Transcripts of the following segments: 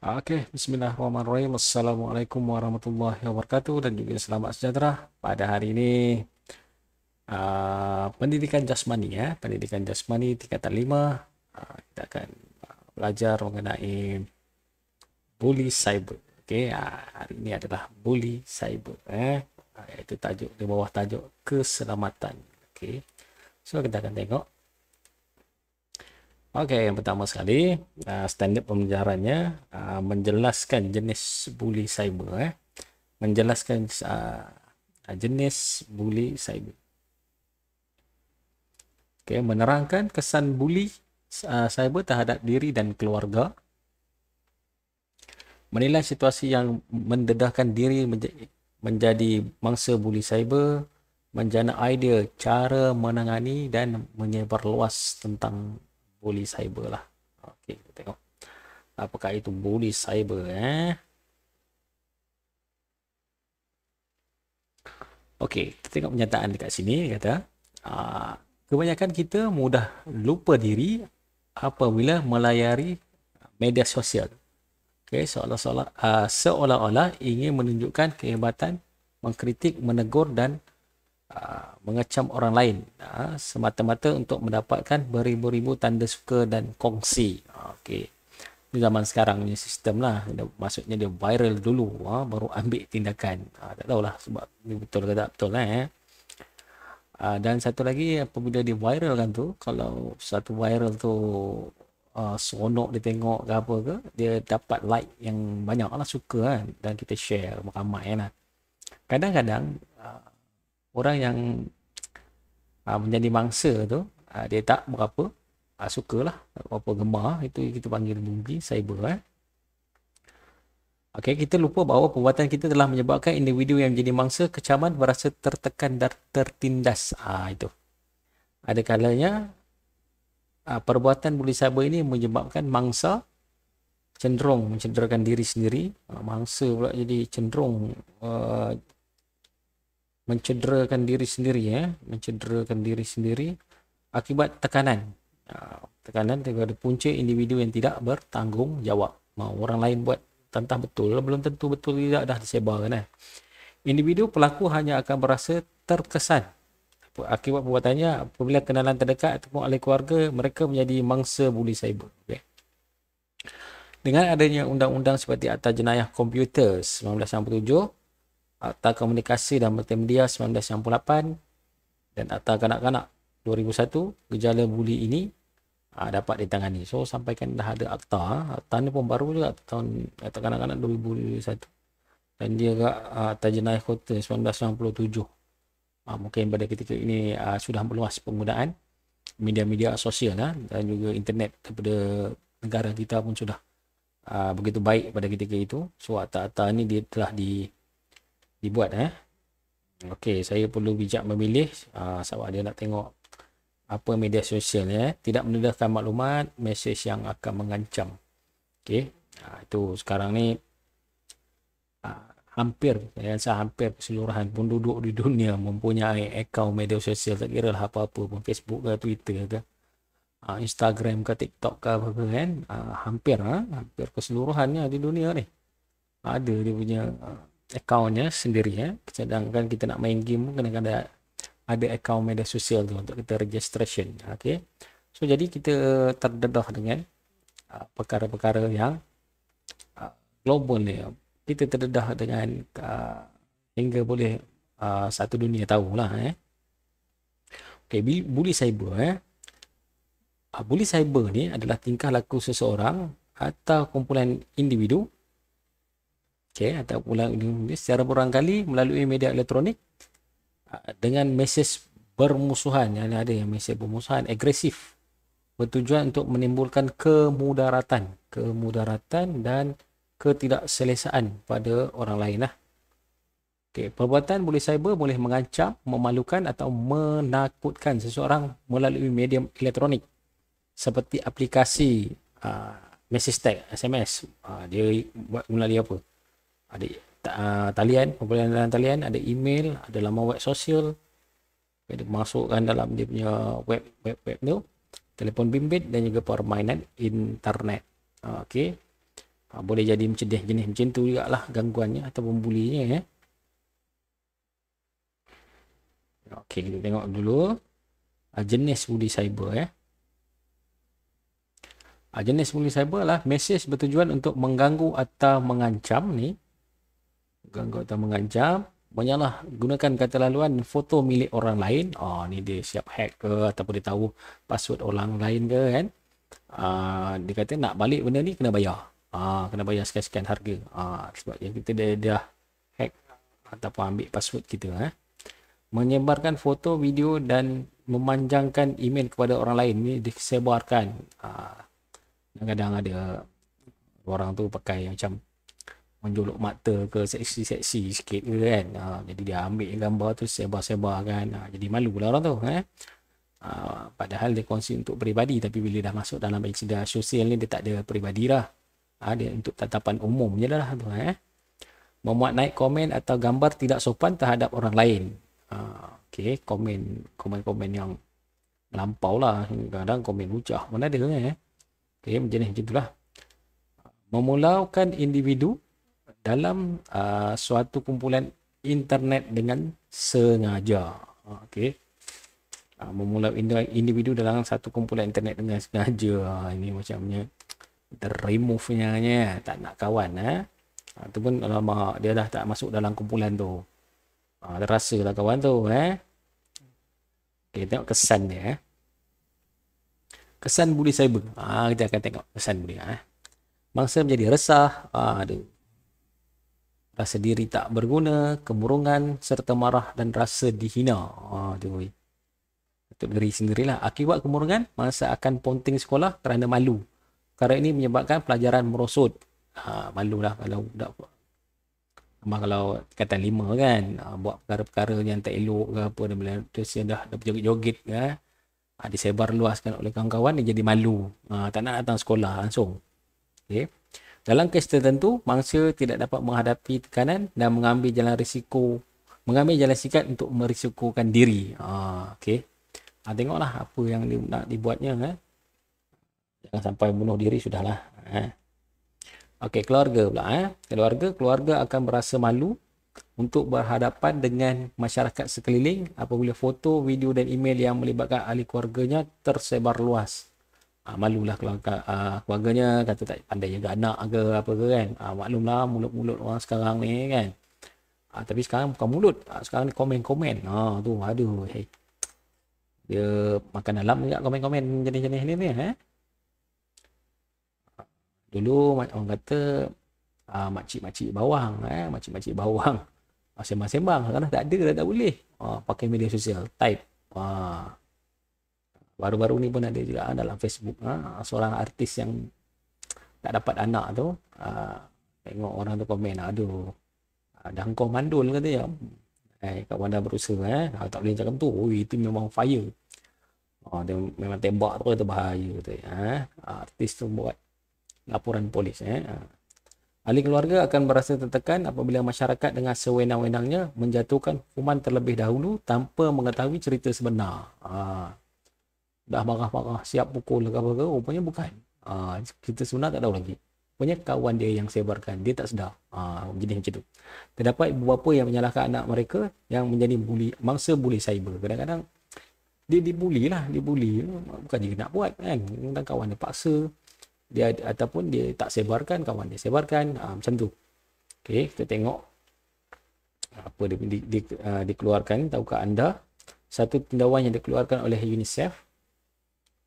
Oke, bismillahirrahmanirrahim. Assalamualaikum warahmatullahi wabarakatuh dan juga selamat sejahtera. Pada hari ini pendidikan jasmani ya, pendidikan jasmani tingkatan 5. Kita akan belajar mengenai bully cyber. Oke, hari ini adalah bully cyber iaitu tajuk di bawah tajuk keselamatan. Oke. So kita akan tengok. Oke, yang pertama sekali, standard pembelajarannya menjelaskan jenis bully cyber. Menjelaskan jenis bully cyber. Oke, menerangkan kesan bully cyber terhadap diri dan keluarga. Menilai situasi yang mendedahkan diri menjadi mangsa bully cyber. Menjana idea cara menangani dan menyebar luas tentang bully cyber lah. Okey, kita tengok. Apakah itu bully cyber Okey, kita tengok pernyataan dekat sini kata, kebanyakan kita mudah lupa diri apabila melayari media sosial. Okey, seolah-olah ingin menunjukkan kehebatan, mengkritik, menegur dan mengecam orang lain semata-mata untuk mendapatkan beribu-ribu tanda suka dan kongsi. Okey. Ini zaman sekarang punya sistem lah. Maksudnya dia viral dulu baru ambil tindakan. Tak tahulah sebab ini betul ke tak betul dan satu lagi apabila dia viral kan tu, kalau satu viral tu seronok dia tengok ke apa ke, dia dapat like yang banyak lah, suka kan, dan kita share ramai lah. Kadang-kadang orang yang menjadi mangsa tu dia tak berapa sukalah, tak berapa gemar, itu kita panggil bully cyber. Okey, kita lupa bahawa perbuatan kita telah menyebabkan individu yang menjadi mangsa kecaman berasa tertekan dan tertindas. Itu ada kalanya perbuatan bully cyber ini menyebabkan mangsa cenderung mencederakan diri sendiri, mangsa pula jadi cenderung mencederakan diri sendiri mencederakan diri sendiri akibat tekanan daripada punca individu yang tidak bertanggungjawab. Orang lain buat tentang betul, belum tentu betul tidak dah disebarkan. Individu pelaku hanya akan berasa terkesan akibat perbuatannya apabila kenalan terdekat ataupun ahli keluarga mereka menjadi mangsa bully cyber. Dengan adanya undang-undang seperti Akta Jenayah Komputer 1997, Akta Komunikasi dan Multimedia 1998 dan Akta Kanak-Kanak 2001, gejala bully ini dapat ditangani. So sampaikan dah ada akta ni pun baru juga tahun Akta Kanak-Kanak 2001, dan dia juga Akta Jenayah Kota 1997. Mungkin pada ketika ini sudah meluas penggunaan media-media sosial dan juga internet daripada negara kita pun sudah begitu baik pada ketika itu. So akta-akta ni dia telah dibuat. Okey, saya perlu bijak memilih sebab dia nak tengok apa media sosial tidak mendedahkan maklumat, mesej yang akan mengancam. Okey, itu sekarang ni hampir keseluruhan penduduk di dunia mempunyai akaun media sosial, tak kira lah apa-apa pun, Facebook ke Twitter ke Instagram ke TikTok ke apa kan, hampir keseluruhannya di dunia ni ada dia punya akaunnya sendiri. Sedangkan kita nak main game pun kena ada akaun media sosial tu untuk kita registration. Okey, so jadi kita terdedah dengan perkara-perkara yang global ni. Kita terdedah dengan hingga boleh satu dunia tahulah. Okey, bully cyber bully cyber ni adalah tingkah laku seseorang atau kumpulan individu atau kumpulan individu secara berulang kali melalui media elektronik dengan mesej bermusuhan. Yang ada yang mesej bermusuhan agresif bertujuan untuk menimbulkan kemudaratan dan ketidakselesaan pada orang lain lah. Okey, perbuatan bully cyber boleh mengancam, memalukan atau menakutkan seseorang melalui medium elektronik seperti aplikasi message tag SMS. Dia buat melalui apa? Ada talian, pembelajaran talian, ada email, ada laman web sosial. Dia masukkan dalam dia punya web tu, telefon bimbit dan juga permainan internet. Okey. Boleh jadi jenis macam tu jugalah gangguannya ataupun bulinya ya. Okey, kita tengok dulu jenis buli cyber ya. Jenis buli cyber lah mesej bertujuan untuk mengganggu atau mengancam ni. Ganggu atau mengancam, menyalahgunakan kata laluan foto milik orang lain. Ni dia siap hack ke ataupun dia tahu password orang lain ke kan. Dia kata nak balik benda ni kena bayar. Kena bayar sekian-sekian harga. Sebab yang kita dah hack ataupun ambil password kita. Menyebarkan foto, video dan memanjangkan email kepada orang lain ni disebarkan. Kadang-kadang ada orang tu pakai macam menjolok mata ke seksi-seksi sikit ke kan. Jadi dia ambil gambar tu sebar-sebar kan. Jadi malu lah orang tu. Padahal dia kongsi untuk peribadi, tapi bila dah masuk dalam media sosial ni dia tak ada peribadi lah. Dia untuk tatapan umum je lah tu. Memuat naik komen atau gambar tidak sopan terhadap orang lain. Okey, komen yang melampau lah. Kadang komen hujah mana ada okey, jenis macam itulah. Memulaukan individu dalam suatu kumpulan internet dengan sengaja. Okey. Memulau individu dalam satu kumpulan internet dengan sengaja. Ini macamnya remove-nya tak nak kawan ataupun alamak dia dah tak masuk dalam kumpulan tu. Terasa lah kawan tu Okey, tengok kesan dia Kesan buli cyber. Kita akan tengok kesan buli mangsa menjadi resah, rasa diri tak berguna, kemurungan serta marah dan rasa dihina. Untuk diri sendirilah. Akibat kemurungan, mangsa akan ponting sekolah kerana malu. Perkara ini menyebabkan pelajaran merosot. Malulah kalau budak kalau kata 5 kan, buat perkara-perkara yang tak elok ke apa, dia dah berjoget-joget disebar luaskan oleh kawan-kawan, dia jadi malu, tak nak datang sekolah langsung. Okay. Dalam kes tertentu, mangsa tidak dapat menghadapi tekanan dan mengambil jalan sikat untuk merisikokan diri. Okay. Tengoklah apa yang nak dibuatnya. Jangan sampai bunuh diri, sudahlah. Okey, keluarga pula. Keluarga akan merasa malu untuk berhadapan dengan masyarakat sekeliling apabila foto, video dan email yang melibatkan ahli keluarganya tersebar luas. Malulah keluarganya, kata tak pandai jaga anak ke apa ke kan. Maklumlah mulut-mulut orang sekarang ni kan. Tapi sekarang bukan mulut, sekarang ni komen-komen. Tu aduh, dia makan dalam juga komen-komen jenis-jenis ni Dulu orang kata makcik-makcik bawang, makcik-makcik bawang sembang-sembang, sekarang tak ada dah, tak boleh pakai media sosial, type. Baru-baru ni pun ada juga dalam Facebook seorang artis yang tak dapat anak tu, tengok orang tu komen, aduh dah engkau mandul kata ya. Kawan dah berusaha tak boleh cakap tu, itu memang fire. Dia memang tembak tu kata bahaya tu. Artis tu buat laporan polis. Ahli keluarga akan merasa tertekan apabila masyarakat dengan sewenang-wenangnya menjatuhkan hukuman terlebih dahulu tanpa mengetahui cerita sebenar. Dah marah-marah, siap pukul ke apa ke, rupanya bukan. Cerita sebenar tak tahu lagi. Rupanya kawan dia yang sebarkan, dia tak sedar. Jadi macam tu. Terdapat ibu bapa yang menyalahkan anak mereka yang menjadi mangsa buli cyber. Kadang-kadang dia dibuli. Bukan dia nak buat kan. Kadang kawan dia paksa. Dia ataupun dia tak sebarkan, kawan dia sebarkan, macam tu. Okey, kita tengok apa dikeluarkan. Tahukah anda satu tindawan yang dikeluarkan oleh UNICEF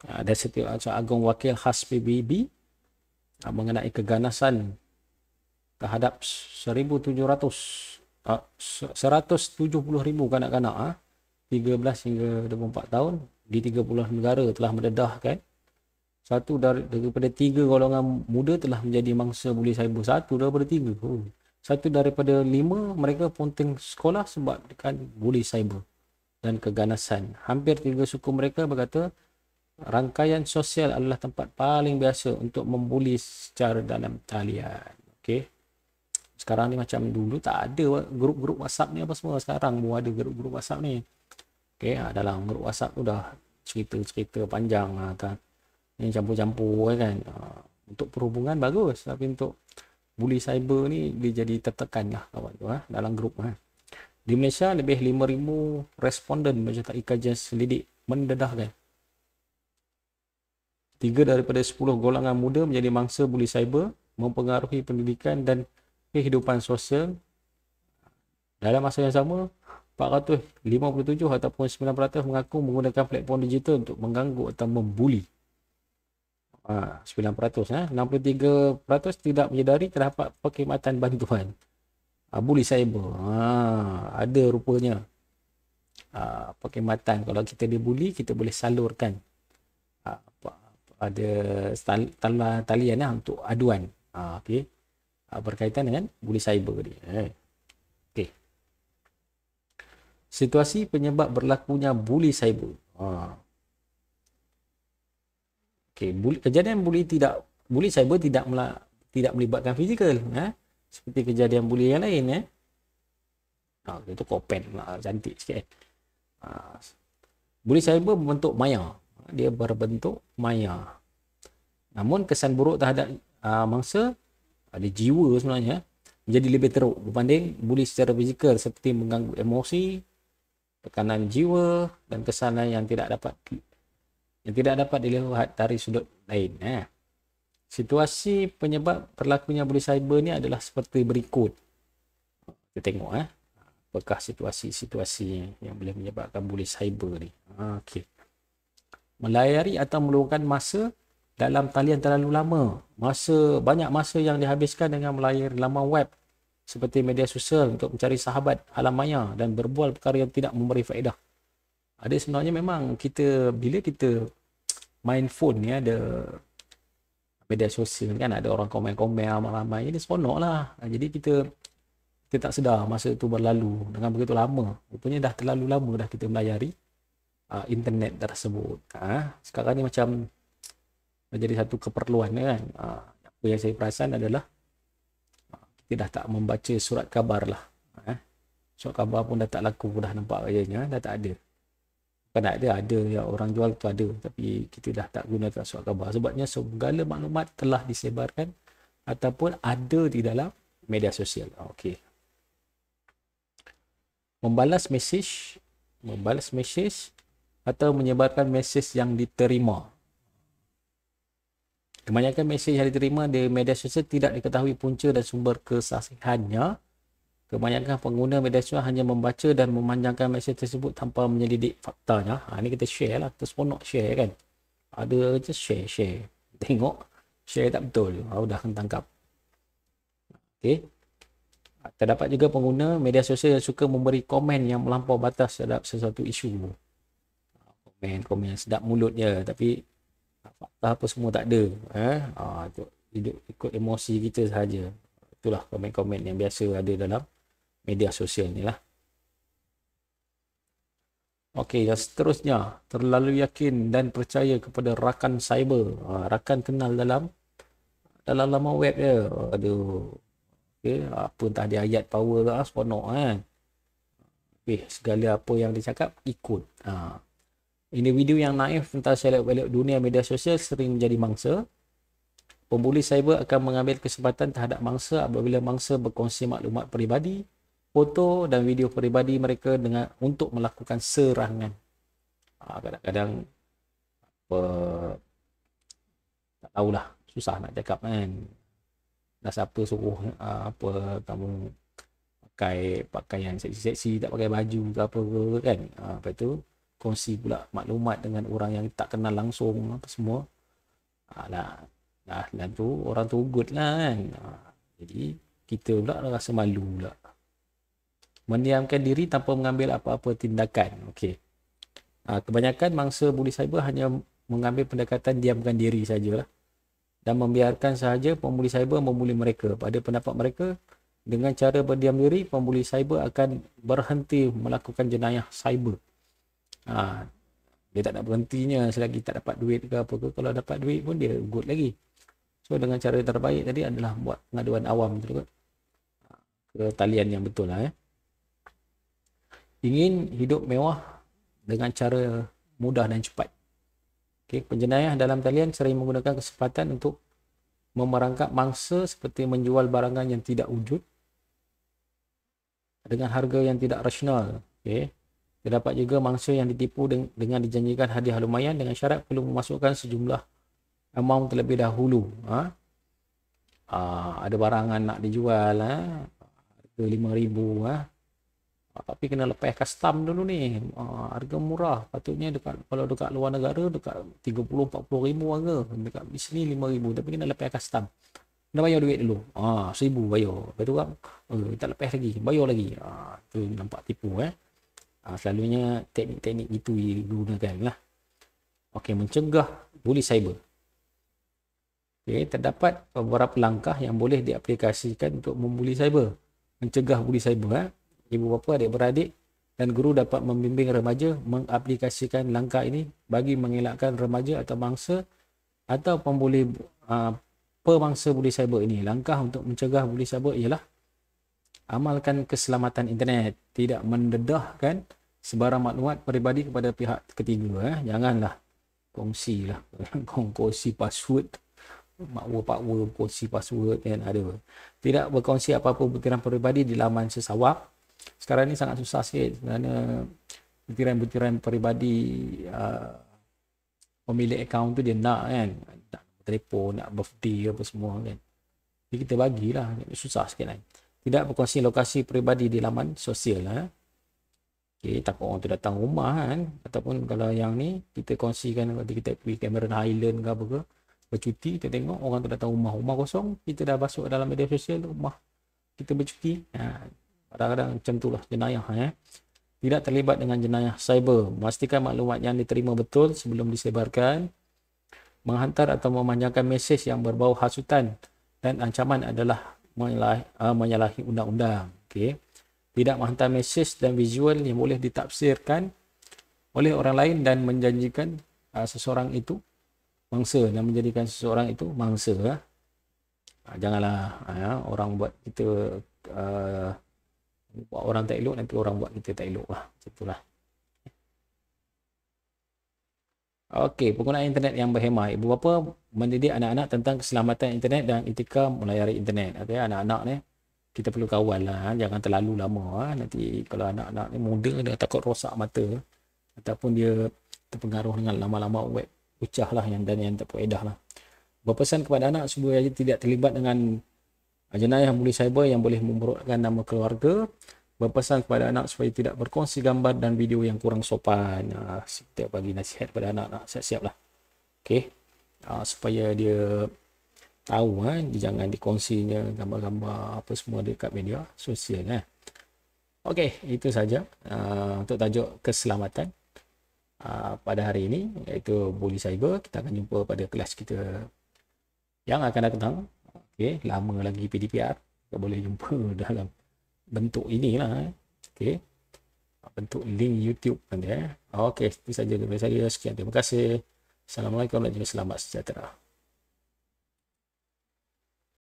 dan Setiausaha Agung Wakil khas PBB mengenai keganasan terhadap 170,000 kanak-kanak 13 hingga 24 tahun di 30 negara telah mendedahkan. Satu daripada 3 golongan muda telah menjadi mangsa buli cyber. Satu daripada 3. Satu daripada 5 mereka ponting sekolah sebabkan buli cyber dan keganasan. Hampir 3 suku mereka berkata rangkaian sosial adalah tempat paling biasa untuk membuli secara dalam talian. Okey. Sekarang ni macam dulu tak ada grup-grup WhatsApp ni apa semua. Sekarang pun ada grup-grup WhatsApp ni. Okey, dalam grup WhatsApp tu dah cerita-cerita panjang kan. Yang campur-campur kan. Untuk perhubungan bagus, tapi untuk buli cyber ni dia jadi tertekan lah kawan tu dalam grup. Di Malaysia lebih 5,000 responden menyertai kajian selidik mendedahkan 3 daripada 10 golongan muda menjadi mangsa buli cyber, mempengaruhi pendidikan dan kehidupan sosial. Dalam masa yang sama, 457 ataupun 9% mengaku menggunakan platform digital untuk mengganggu atau membuli. 9%. 63% tidak menyedari terdapat perkhidmatan bantuan buli cyber. Ada rupanya perkhidmatan. Kalau kita dibuli, kita boleh salurkan ada talian untuk aduan berkaitan dengan buli cyber ni. Okay. Situasi penyebab berlakunya buli cyber. Okay. Kejadian buli cyber tidak melibatkan fizikal. Seperti kejadian buli yang lain. Itu komen cantik sikit. Buli cyber berbentuk maya. Dia berbentuk maya. Namun kesan buruk terhadap mangsa, ada jiwa sebenarnya, menjadi lebih teruk berbanding buli secara fizikal seperti mengganggu emosi, tekanan jiwa dan kesan yang tidak dapat dilihat dari sudut lain. Situasi penyebab berlakunya buli cyber ni adalah seperti berikut. Kita tengok apakah situasi yang boleh menyebabkan buli cyber ni. Okey. Melayari atau meluangkan masa dalam talian terlalu lama. Banyak masa yang dihabiskan dengan melayari laman web seperti media sosial untuk mencari sahabat alam maya dan berbual perkara yang tidak memberi faedah. Ada sebenarnya memang bila kita main phone ni, ada media sosial kan, ada orang komen-komen ramai-ramai, ini seronok lah. Jadi kita tak sedar masa tu berlalu dengan begitu lama. Rupanya dah terlalu lama dah kita melayari internet tersebut. Sekarang ni macam menjadi satu keperluan kan. Apa yang saya perasan adalah kita dah tak membaca surat khabar lah. Surat khabar pun dah tak laku, dah nampak kayaknya dah tak ada. Bukan ada yang orang jual tu ada, tapi kita dah tak gunakan surat khabar sebabnya segala maklumat telah disebarkan ataupun ada di dalam media sosial. Okey. Membalas mesej atau menyebarkan mesej yang diterima. Kebanyakan mesej yang diterima di media sosial tidak diketahui punca dan sumber kesahihannya. Kebanyakan pengguna media sosial hanya membaca dan memanjangkan mesej tersebut tanpa menyelidik faktanya. Ini kita share lah, kita seronok share kan. Ada je share. Tengok, share tak betul. Dah tangkap. Okay. Terdapat juga pengguna media sosial yang suka memberi komen yang melampau batas terhadap sesuatu isu. Komen sedap mulut je, tapi fakta apa semua tak ada. Hidup ikut emosi kita sahaja. Itulah komen-komen yang biasa ada dalam media sosial ni lah. Okey, yang seterusnya, terlalu yakin dan percaya kepada rakan cyber. Rakan kenal dalam laman web dia. Okay, apa entah dia ayat power ke, seronok kan. Segala apa yang dia cakap ikut. Individu yang naif tentang selok-belok dunia media sosial sering menjadi mangsa. Pembuli cyber akan mengambil kesempatan terhadap mangsa apabila mangsa berkongsi maklumat peribadi, foto dan video peribadi mereka untuk melakukan serangan. Kadang-kadang tak tahulah, susah nak cakap kan. Dah siapa suruh kamu pakai pakaian seksi-seksi, tak pakai baju ke apa kan. Lepas tu kongsi pula maklumat dengan orang yang tak kenal langsung apa semua. Dan tu orang tu good lah kan. Jadi kita pula rasa malu pula. Mendiamkan diri tanpa mengambil apa-apa tindakan. Okey. Kebanyakan mangsa buli cyber hanya mengambil pendekatan diamkan diri sajalah dan membiarkan sahaja pembuli cyber membuli mereka. Pada pendapat mereka, dengan cara berdiam diri, pembuli cyber akan berhenti melakukan jenayah cyber. Dia tak nak berhentinya selagi tak dapat duit ke apa ke. Kalau dapat duit pun dia good lagi. So dengan cara terbaik tadi adalah buat pengaduan awam tu ke talian yang betul lah. Ingin hidup mewah dengan cara mudah dan cepat. Penjenayah dalam talian sering menggunakan kesempatan untuk memerangkap mangsa seperti menjual barangan yang tidak wujud dengan harga yang tidak rasional. Okey. Terdapat juga mangsa yang ditipu dengan dijanjikan hadiah lumayan dengan syarat perlu memasukkan sejumlah amount terlebih dahulu. Ada barangan nak dijual, harga 5,000, tapi kena lepas custom dulu ni. Harga murah, patutnya kalau dekat luar negara dekat 30-40 ribu harga, dekat di sini 5,000, tapi kena lepas custom. Kena bayar duit dulu. 1,000 bayar. Lepas tu kan, tak lepas lagi, bayar lagi. Tu nampak tipu. Selalunya teknik-teknik itu digunakan lah. Okey, mencegah buli cyber. Okey, terdapat beberapa langkah yang boleh diaplikasikan untuk membuli cyber. Mencegah buli cyber. Ibu bapa, adik-beradik dan guru dapat membimbing remaja mengaplikasikan langkah ini bagi mengelakkan remaja atau mangsa atau pemangsa buli cyber ini. Langkah untuk mencegah buli cyber ialah amalkan keselamatan internet, tidak mendedahkan sebarang maklumat peribadi kepada pihak ketiga. Janganlah kongsilah kongsi password, makwa-pakwa kongsi password kan ada. Tidak berkongsi apa-apa butiran peribadi di laman sesawak. Sekarang ni sangat susah sikit kerana butiran-butiran peribadi pemilik akaun tu dia nak kan, nak telefon, nak birthday apa semua kan. Jadi kita bagilah, susah sikit kan. Tidak berkongsi lokasi peribadi di laman sosial. Okay, takut orang tu datang rumah kan. Ataupun kalau yang ni kita kongsikan, kalau kita pergi Cameron Highland ke apa ke, bercuti, kita tengok orang tu datang rumah kosong, kita dah masuk dalam media sosial rumah kita bercuti. Kadang-kadang macam itulah jenayah. Tidak terlibat dengan jenayah cyber. Memastikan maklumat yang diterima betul sebelum disebarkan. Menghantar atau memanjangkan mesej yang berbau hasutan dan ancaman adalah menyalahi undang-undang. Okay. Tidak menghantar mesej dan visual yang boleh ditafsirkan oleh orang lain dan menjanjikan seseorang itu mangsa dan menjadikan seseorang itu mangsa. Janganlah orang buat kita buat orang tak elok, nanti orang buat kita tak elok lah. Macam itulah. Okey, penggunaan internet yang berhemah. Ibu bapa mendidik anak-anak tentang keselamatan internet dan etika melayari internet. Okey, anak-anak ni kita perlu kawal lah. Jangan terlalu lama. Nanti kalau anak-anak ni muda, dia takut rosak mata. Ataupun dia terpengaruh dengan lama-lama web ucah lah yang tak faedah lah. Berpesan kepada anak supaya tidak terlibat dengan jenayah buli cyber yang boleh memburukkan nama keluarga. Berpesan kepada anak supaya tidak berkongsi gambar dan video yang kurang sopan. Kita bagi nasihat kepada anak-anak, siap-siap lah. Okay. Supaya dia tahu jangan dikongsinya gambar-gambar apa semua dekat media sosial. Okay, itu saja untuk tajuk keselamatan pada hari ini, iaitu buli cyber. Kita akan jumpa pada kelas kita yang akan datang. Okay, lama lagi PDPR. Kita boleh jumpa dalam bentuk inilah. Okay, bentuk link YouTube nanti. Okay, itu saja dari saya. Sekian, terima kasih. Assalamualaikum warahmatullahi wabarakatuh. Selamat sejahtera.